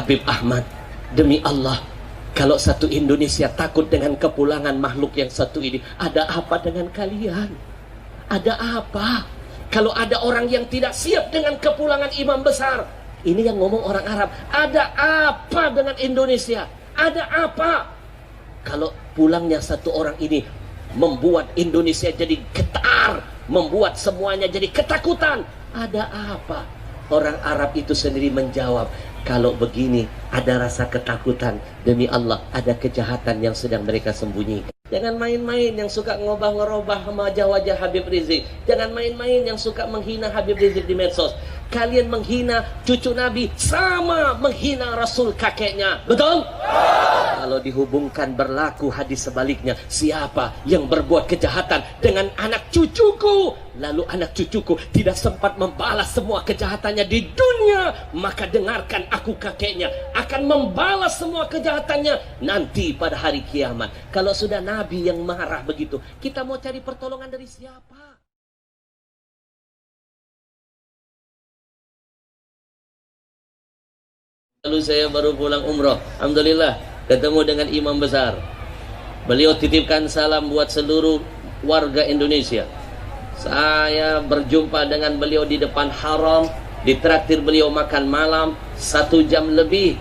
Habib Ahmad, demi Allah, kalau satu Indonesia takut dengan kepulangan makhluk yang satu ini, ada apa dengan kalian? Ada apa? Kalau ada orang yang tidak siap dengan kepulangan imam besar, ini yang ngomong orang Arab, ada apa dengan Indonesia? Ada apa? Kalau pulangnya satu orang ini membuat Indonesia jadi getar, membuat semuanya jadi ketakutan, ada apa? Orang Arab itu sendiri menjawab, kalau begini ada rasa ketakutan, demi Allah ada kejahatan yang sedang mereka sembunyikan. Jangan main-main yang suka ngobah-ngerobah wajah-wajah Habib Rizik. Jangan main-main yang suka menghina Habib Rizik di medsos. Kalian menghina cucu Nabi sama menghina Rasul kakeknya. Betul? Kalau dihubungkan berlaku hadis sebaliknya. Siapa yang berbuat kejahatan dengan anak cucuku, lalu anak cucuku tidak sempat membalas semua kejahatannya di dunia, maka dengarkan aku kakeknya akan membalas semua kejahatannya nanti pada hari kiamat. Kalau sudah Nabi yang marah begitu, kita mau cari pertolongan dari siapa? Lalu saya baru pulang umroh, alhamdulillah ketemu dengan imam besar. Beliau titipkan salam buat seluruh warga Indonesia. Saya berjumpa dengan beliau di depan haram, ditraktir beliau makan malam 1 jam lebih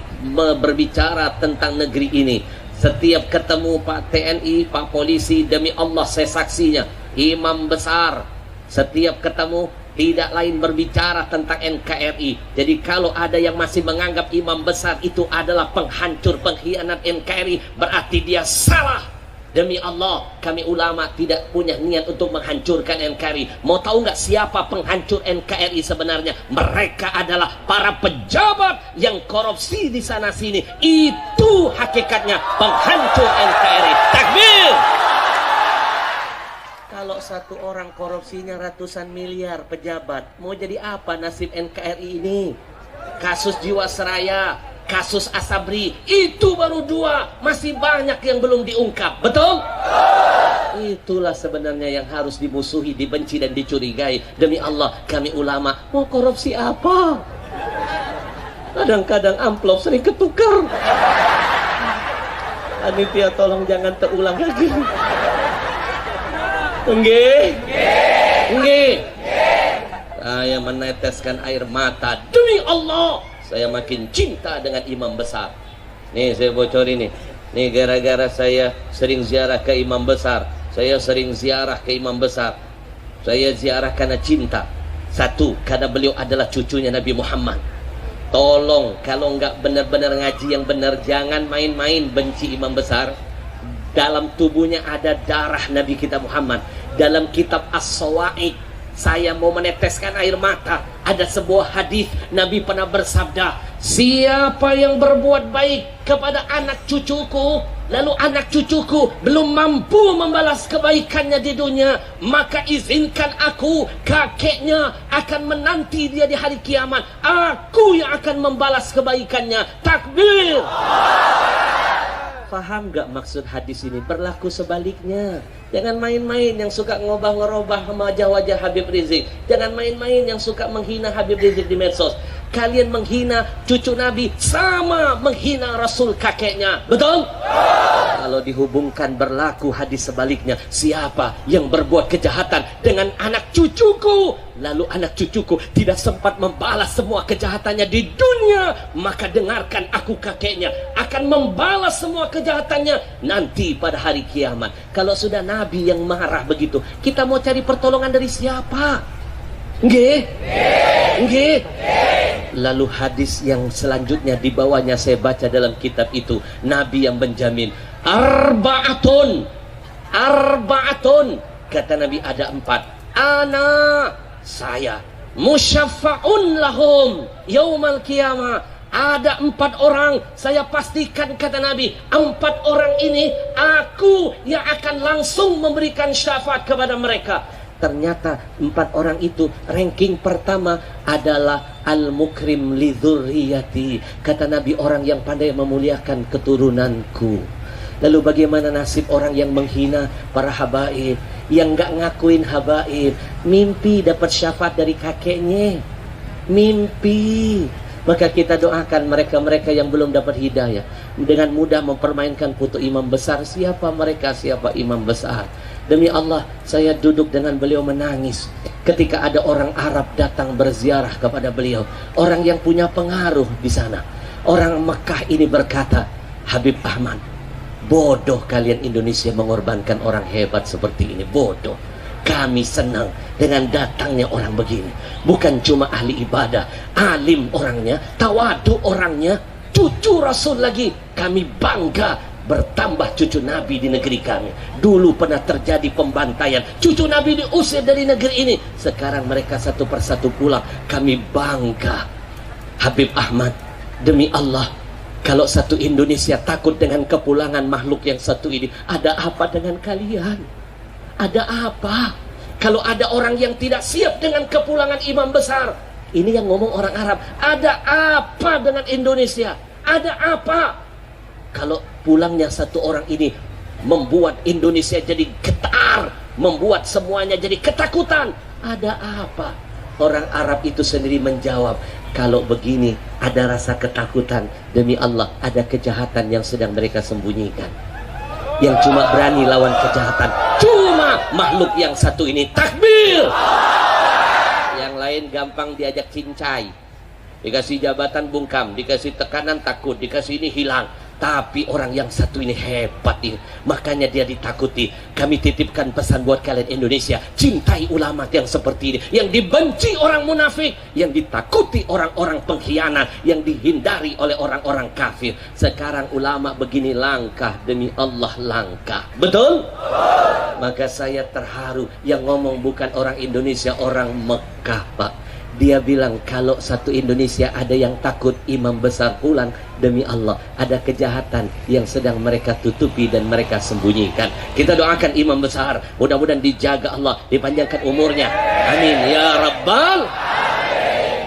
berbicara tentang negeri ini. Setiap ketemu Pak TNI, Pak Polisi, demi Allah saya saksinya, imam besar setiap ketemu tidak lain berbicara tentang NKRI. Jadi kalau ada yang masih menganggap imam besar itu adalah penghancur, pengkhianat NKRI, berarti dia salah. Demi Allah, kami ulama tidak punya niat untuk menghancurkan NKRI. Mau tahu nggak siapa penghancur NKRI sebenarnya? Mereka adalah para pejabat yang korupsi di sana sini. Itu hakikatnya penghancur NKRI. Takbir! Kalau satu orang korupsinya ratusan miliar pejabat, mau jadi apa nasib NKRI ini? Kasus Jiwasraya, kasus Asabri, itu baru 2, masih banyak yang belum diungkap. Betul? Itulah sebenarnya yang harus dimusuhi, dibenci dan dicurigai. Demi Allah, kami ulama mau korupsi apa? Kadang-kadang amplop sering ketukar. Panitia tolong jangan terulang lagi. Nggih. Saya meneteskan air mata, demi Allah saya makin cinta dengan imam besar. Nih saya bocorin nih. Nih gara-gara saya sering ziarah ke imam besar, saya sering ziarah ke imam besar. Saya ziarah karena cinta. 1, karena beliau adalah cucunya Nabi Muhammad. Tolong kalau nggak benar-benar ngaji yang benar, jangan main-main benci imam besar. Dalam tubuhnya ada darah Nabi kita Muhammad. Dalam kitab As-Sawa'iq, saya mau meneteskan air mata. Ada sebuah hadis Nabi pernah bersabda, siapa yang berbuat baik kepada anak cucuku, lalu anak cucuku belum mampu membalas kebaikannya di dunia, maka izinkan aku, kakeknya, akan menanti dia di hari kiamat. Aku yang akan membalas kebaikannya. Takbir! Paham gak maksud hadis ini? Berlaku sebaliknya. Jangan main-main yang suka ngobah-ngerobah wajah-wajah Habib Rizik. Jangan main-main yang suka menghina Habib Rizik di medsos. Kalian menghina cucu Nabi sama menghina Rasul kakeknya. Betul? Kalau dihubungkan berlaku hadis sebaliknya. Siapa yang berbuat kejahatan dengan anak cucuku, lalu anak cucuku tidak sempat membalas semua kejahatannya di dunia, maka dengarkan aku kakeknya akan membalas semua kejahatannya nanti pada hari kiamat. Kalau sudah Nabi yang marah begitu, kita mau cari pertolongan dari siapa? Nggih? Nggih? Lalu hadis yang selanjutnya di bawahnya saya baca dalam kitab itu, Nabi yang menjamin arba'atun, kata Nabi ada 4. Ana, saya, musyaffa'un lahum yaumal qiyamah. Ada 4 orang, saya pastikan kata Nabi, 4 orang ini aku yang akan langsung memberikan syafaat kepada mereka. Ternyata 4 orang itu ranking pertama adalah al-mukrim li dzurriyyati. Kata Nabi, orang yang pandai memuliakan keturunanku. Lalu bagaimana nasib orang yang menghina para habaib, yang gak ngakuin habaib, mimpi dapat syafaat dari kakeknya, mimpi. Maka kita doakan mereka-mereka yang belum dapat hidayah, dengan mudah mempermainkan foto imam besar. Siapa mereka? Siapa imam besar? Demi Allah, saya duduk dengan beliau menangis ketika ada orang Arab datang berziarah kepada beliau, orang yang punya pengaruh di sana. Orang Mekah ini berkata, Habib Ahmad, bodoh kalian Indonesia mengorbankan orang hebat seperti ini, bodoh. Kami senang dengan datangnya orang begini. Bukan cuma ahli ibadah, alim orangnya, tawadu orangnya, cucu Rasul lagi. Kami bangga bertambah cucu Nabi di negeri kami. Dulu pernah terjadi pembantaian, cucu Nabi diusir dari negeri ini. Sekarang mereka satu persatu pulang. Kami bangga. Habib Ahmad, demi Allah, kalau satu Indonesia takut dengan kepulangan makhluk yang satu ini, ada apa dengan kalian? Ada apa? Kalau ada orang yang tidak siap dengan kepulangan imam besar, ini yang ngomong orang Arab. Ada apa dengan Indonesia? Ada apa? Kalau pulangnya satu orang ini membuat Indonesia jadi getar, membuat semuanya jadi ketakutan. Ada apa? Orang Arab itu sendiri menjawab, kalau begini ada rasa ketakutan, demi Allah ada kejahatan yang sedang mereka sembunyikan. Yang cuma berani lawan kejahatan cuma makhluk yang satu ini. Takbir! Yang lain gampang diajak cincai, dikasih jabatan bungkam, dikasih tekanan takut, dikasih ini hilang. Tapi orang yang satu ini hebat ini, makanya dia ditakuti. Kami titipkan pesan buat kalian Indonesia, cintai ulama yang seperti ini, yang dibenci orang munafik, yang ditakuti orang-orang pengkhianat, yang dihindari oleh orang-orang kafir. Sekarang ulama begini langkah, demi Allah langkah. Betul? Maka saya terharu, yang ngomong bukan orang Indonesia, orang Mekah, Pak. Dia bilang kalau satu Indonesia ada yang takut imam besar pulang, demi Allah ada kejahatan yang sedang mereka tutupi dan mereka sembunyikan. Kita doakan imam besar, mudah-mudahan dijaga Allah, dipanjangkan umurnya. Amin ya Rabbal.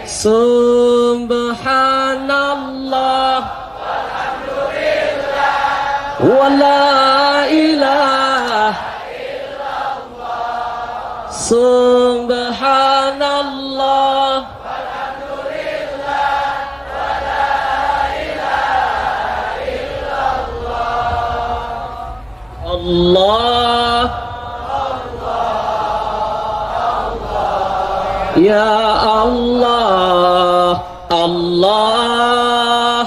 Subhanallah walhamdulillah wala ilaha illallah. Subhanallah walhamdulillah wala ilaha illallah. Allah ya Allah, Allah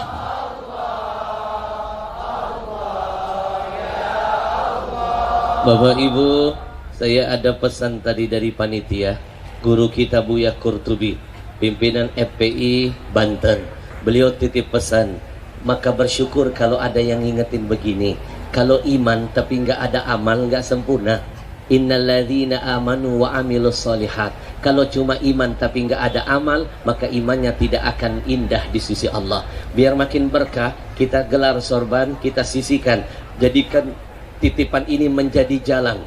Bapak Ibu, saya ada pesan tadi dari panitia, guru kita Buya Qurtubi, pimpinan FPI Banten. Beliau titip pesan, maka bersyukur kalau ada yang ngingetin begini. Kalau iman tapi nggak ada amal, nggak sempurna. Innalladzina amanu wa amilus solihat. Kalau cuma iman tapi nggak ada amal, maka imannya tidak akan indah di sisi Allah. Biar makin berkah, kita gelar sorban, kita sisihkan, jadikan titipan ini menjadi jalan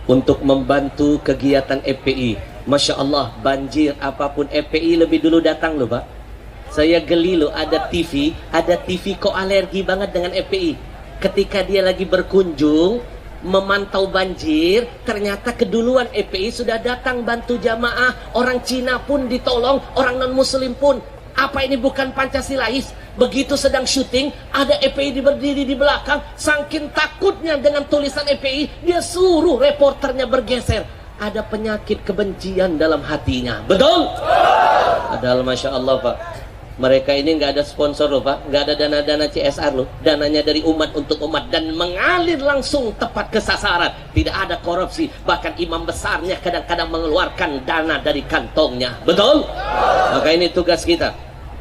untuk membantu kegiatan FPI. Masya Allah, banjir apapun FPI lebih dulu datang loh Pak. Saya geli loh, ada TV kok alergi banget dengan FPI. Ketika dia lagi berkunjung memantau banjir, ternyata keduluan FPI sudah datang bantu jamaah. Orang Cina pun ditolong, orang non muslim pun. Apa ini bukan Pancasilais? Begitu sedang syuting, ada FPI berdiri di belakang. Saking takutnya dengan tulisan FPI, dia suruh reporternya bergeser. Ada penyakit kebencian dalam hatinya. Betul? Padahal Masya Allah Pak, mereka ini nggak ada sponsor loh Pak, nggak ada dana-dana CSR loh, dananya dari umat untuk umat dan mengalir langsung tepat ke sasaran. Tidak ada korupsi, bahkan imam besarnya kadang-kadang mengeluarkan dana dari kantongnya. Betul? Maka ini tugas kita.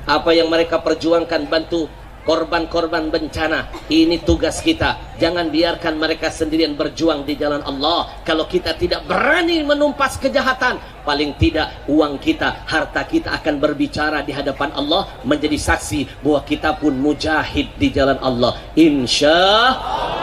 Apa yang mereka perjuangkan, bantu korban-korban bencana, ini tugas kita. Jangan biarkan mereka sendirian berjuang di jalan Allah. Kalau kita tidak berani menumpas kejahatan, paling tidak uang kita, harta kita akan berbicara di hadapan Allah, menjadi saksi bahwa kita pun mujahid di jalan Allah. Insya Allah.